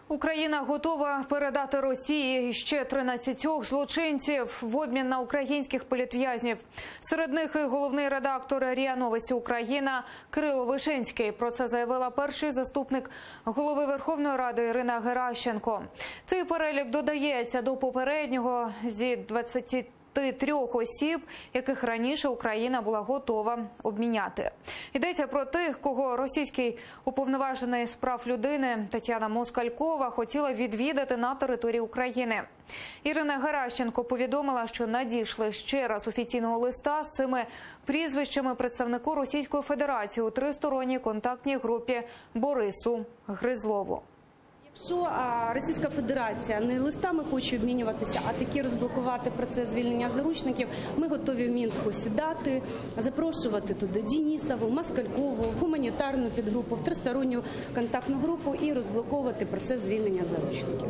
Україна готова передати Росії ще 13 злочинців в обмін на українських політв'язнів. Серед них і головний редактор РІА Новості Україна Кирило Вишинський. Про це заявила перший заступник голови Верховної Ради Ірина Геращенко. Цей перелік додається до попереднього зі 23 осіб, яких раніше Україна була готова обміняти. Йдеться про тих, кого російський уповноважений з прав людини Тетяна Москалькова хотіла відвідати на території України. Ірина Геращенко повідомила, що надійшли ще раз офіційного листа з цими прізвищами представнику Російської Федерації у тристоронній контактній групі Борису Гризлову. Якщо Російська Федерація не листами хоче обмінюватися, а таки розблокувати процес звільнення заручників, ми готові в Мінську сідати, запрошувати туди Денісову, Москалькову, в гуманітарну підгрупу, в тристоронню контактну групу і розблоковувати процес звільнення заручників.